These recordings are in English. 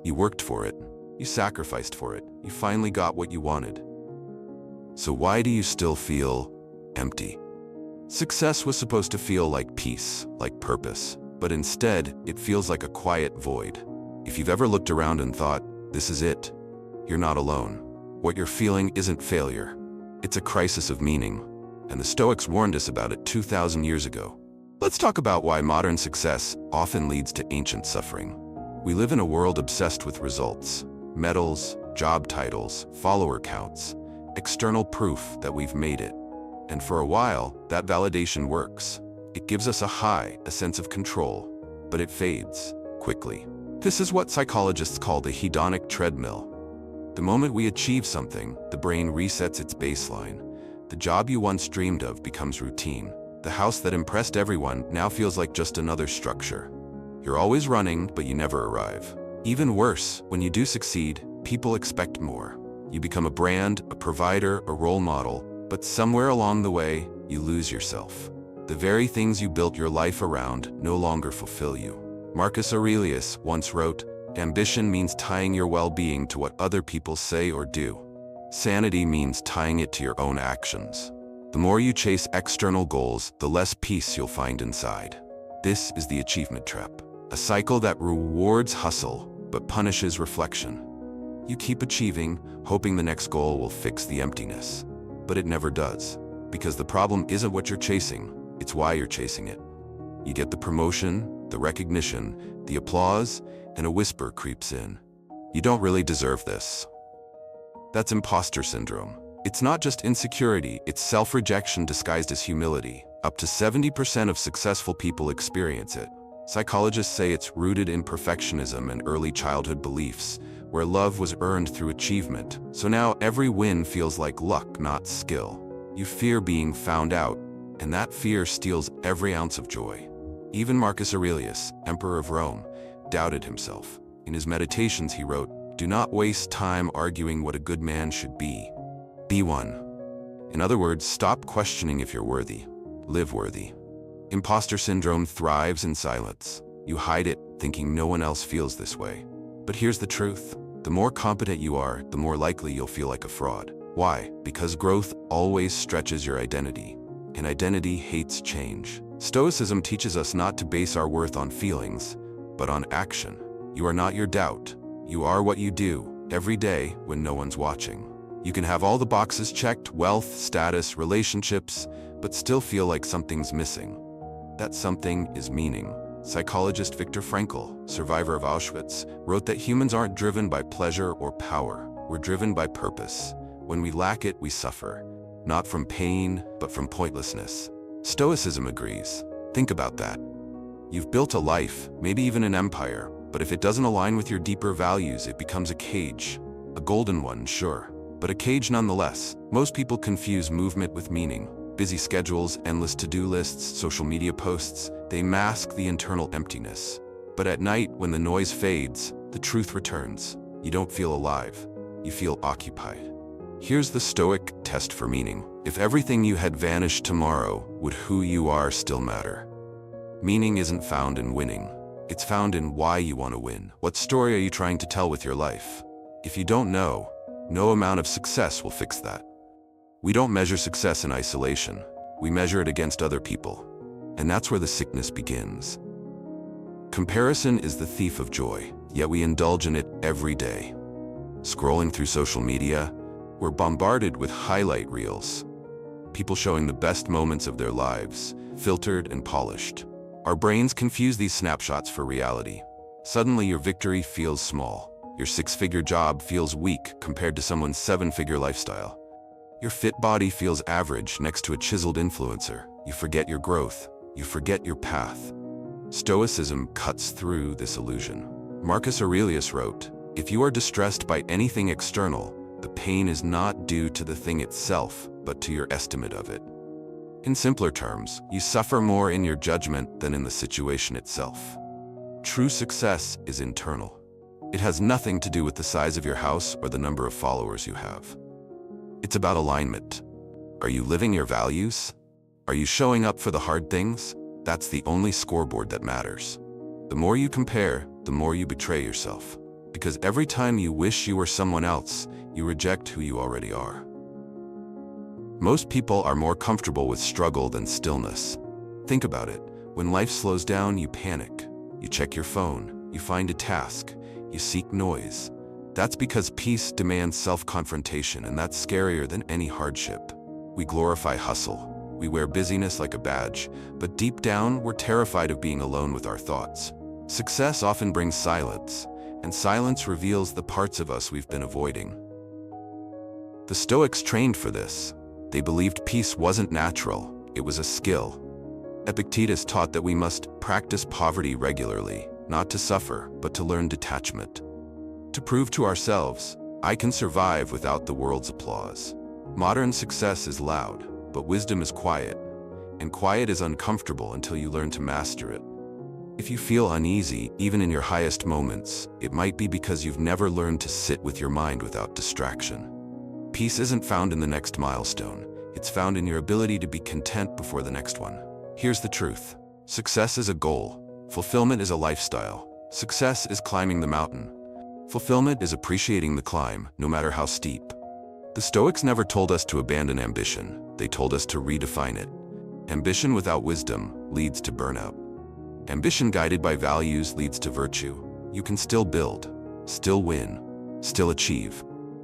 You worked for it. You sacrificed for it. You finally got what you wanted. So why do you still feel empty? Success was supposed to feel like peace, like purpose, but instead, it feels like a quiet void. If you've ever looked around and thought, this is it, you're not alone. What you're feeling isn't failure. It's a crisis of meaning, and the Stoics warned us about it 2,000 years ago. Let's talk about why modern success often leads to ancient suffering. We live in a world obsessed with results, medals, job titles, follower counts, external proof that we've made it. And for a while, that validation works. It gives us a high, a sense of control, but it fades quickly. This is what psychologists call the hedonic treadmill. The moment we achieve something, the brain resets its baseline. The job you once dreamed of becomes routine. The house that impressed everyone now feels like just another structure. You're always running, but you never arrive. Even worse, when you do succeed, people expect more. You become a brand, a provider, a role model, but somewhere along the way, you lose yourself. The very things you built your life around no longer fulfill you. Marcus Aurelius once wrote, "Ambition means tying your well-being to what other people say or do. Sanity means tying it to your own actions." The more you chase external goals, the less peace you'll find inside. This is the achievement trap, a cycle that rewards hustle but punishes reflection. You keep achieving, hoping the next goal will fix the emptiness. But it never does, because the problem isn't what you're chasing, it's why you're chasing it. You get the promotion, the recognition, the applause, and a whisper creeps in. You don't really deserve this. That's imposter syndrome. It's not just insecurity, it's self-rejection disguised as humility. Up to 70% of successful people experience it. Psychologists say it's rooted in perfectionism and early childhood beliefs, where love was earned through achievement. So now every win feels like luck, not skill. You fear being found out, and that fear steals every ounce of joy. Even Marcus Aurelius, Emperor of Rome, doubted himself. In his meditations he wrote, "Do not waste time arguing what a good man should be. Be one." In other words, stop questioning if you're worthy. Live worthy. Imposter syndrome thrives in silence. You hide it, thinking no one else feels this way. But here's the truth. The more competent you are, the more likely you'll feel like a fraud. Why? Because growth always stretches your identity, and identity hates change. Stoicism teaches us not to base our worth on feelings, but on action. You are not your doubt. You are what you do, every day when no one's watching. You can have all the boxes checked, wealth, status, relationships, but still feel like something's missing. That something is meaning. Psychologist Viktor Frankl, survivor of Auschwitz, wrote that humans aren't driven by pleasure or power. We're driven by purpose. When we lack it, we suffer. Not from pain, but from pointlessness. Stoicism agrees. Think about that. You've built a life, maybe even an empire, but if it doesn't align with your deeper values, it becomes a cage. A golden one, sure, but a cage nonetheless. Most people confuse movement with meaning. Busy schedules, endless to-do lists, social media posts, they mask the internal emptiness. But at night, when the noise fades, the truth returns. You don't feel alive. You feel occupied. Here's the Stoic test for meaning. If everything you had vanished tomorrow, would who you are still matter? Meaning isn't found in winning. It's found in why you want to win. What story are you trying to tell with your life? If you don't know, no amount of success will fix that. We don't measure success in isolation. We measure it against other people. And that's where the sickness begins. Comparison is the thief of joy, yet we indulge in it every day. Scrolling through social media, we're bombarded with highlight reels. People showing the best moments of their lives, filtered and polished. Our brains confuse these snapshots for reality. Suddenly your victory feels small. Your six-figure job feels weak compared to someone's seven-figure lifestyle. Your fit body feels average next to a chiseled influencer. You forget your growth. You forget your path. Stoicism cuts through this illusion. Marcus Aurelius wrote, "If you are distressed by anything external, the pain is not due to the thing itself, but to your estimate of it." In simpler terms, you suffer more in your judgment than in the situation itself. True success is internal. It has nothing to do with the size of your house or the number of followers you have. It's about alignment. Are you living your values? Are you showing up for the hard things? That's the only scoreboard that matters. The more you compare, the more you betray yourself. Because every time you wish you were someone else, you reject who you already are. Most people are more comfortable with struggle than stillness. Think about it. When life slows down, you panic. You check your phone. You find a task. You seek noise. That's because peace demands self-confrontation, and that's scarier than any hardship. We glorify hustle. We wear busyness like a badge, but deep down, we're terrified of being alone with our thoughts. Success often brings silence, and silence reveals the parts of us we've been avoiding. The Stoics trained for this. They believed peace wasn't natural, it was a skill. Epictetus taught that we must practice poverty regularly, not to suffer, but to learn detachment. To prove to ourselves, I can survive without the world's applause. Modern success is loud, but wisdom is quiet, and quiet is uncomfortable until you learn to master it. If you feel uneasy, even in your highest moments, it might be because you've never learned to sit with your mind without distraction. Peace isn't found in the next milestone. It's found in your ability to be content before the next one. Here's the truth. Success is a goal. Fulfillment is a lifestyle. Success is climbing the mountain. Fulfillment is appreciating the climb, no matter how steep. The Stoics never told us to abandon ambition. They told us to redefine it. Ambition without wisdom leads to burnout. Ambition guided by values leads to virtue. You can still build, still win, still achieve.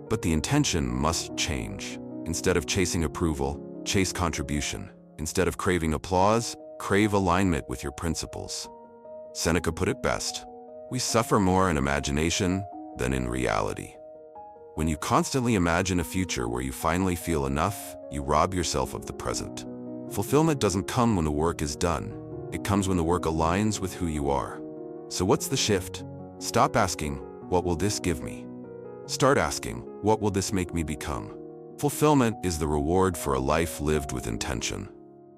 But the intention must change. Instead of chasing approval, chase contribution. Instead of craving applause, crave alignment with your principles. Seneca put it best. We suffer more in imagination than in reality. When you constantly imagine a future where you finally feel enough, you rob yourself of the present. Fulfillment doesn't come when the work is done. It comes when the work aligns with who you are. So what's the shift? Stop asking, what will this give me? Start asking, what will this make me become? Fulfillment is the reward for a life lived with intention.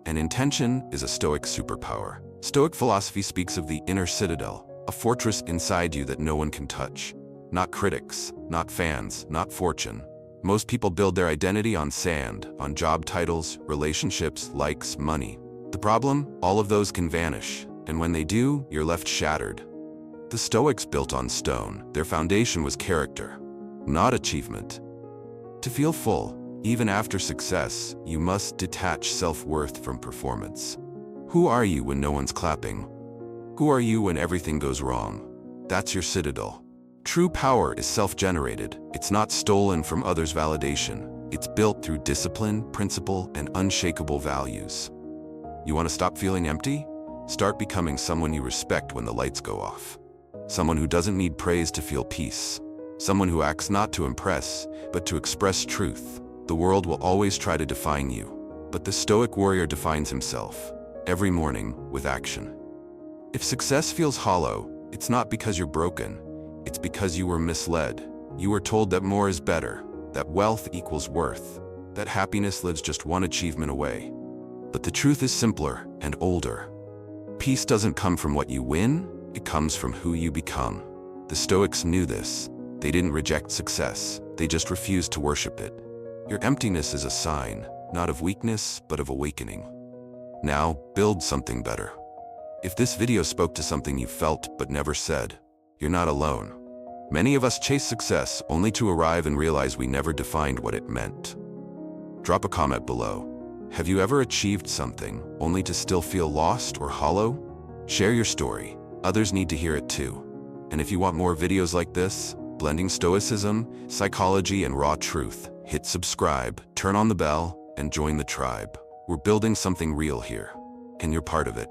And intention is a Stoic superpower. Stoic philosophy speaks of the inner citadel, a fortress inside you that no one can touch. Not critics, not fans, not fortune. Most people build their identity on sand, on job titles, relationships, likes, money. The problem? All of those can vanish, and when they do, you're left shattered. The Stoics built on stone. Their foundation was character, not achievement. To feel full, even after success, you must detach self-worth from performance. Who are you when no one's clapping? Who are you when everything goes wrong? That's your citadel. True power is self-generated. It's not stolen from others' validation. It's built through discipline, principle, and unshakable values. You want to stop feeling empty? Start becoming someone you respect when the lights go off. Someone who doesn't need praise to feel peace. Someone who acts not to impress, but to express truth. The world will always try to define you, but the Stoic warrior defines himself, every morning, with action. If success feels hollow, it's not because you're broken. It's because you were misled. You were told that more is better, that wealth equals worth, that happiness lives just one achievement away. But the truth is simpler and older. Peace doesn't come from what you win, it comes from who you become. The Stoics knew this. They didn't reject success, they just refused to worship it. Your emptiness is a sign, not of weakness, but of awakening. Now, build something better. If this video spoke to something you felt but never said, you're not alone. Many of us chase success only to arrive and realize we never defined what it meant. Drop a comment below. Have you ever achieved something only to still feel lost or hollow? Share your story. Others need to hear it too. And if you want more videos like this, blending Stoicism, psychology, and raw truth, hit subscribe, turn on the bell, and join the tribe. We're building something real here, and you're part of it.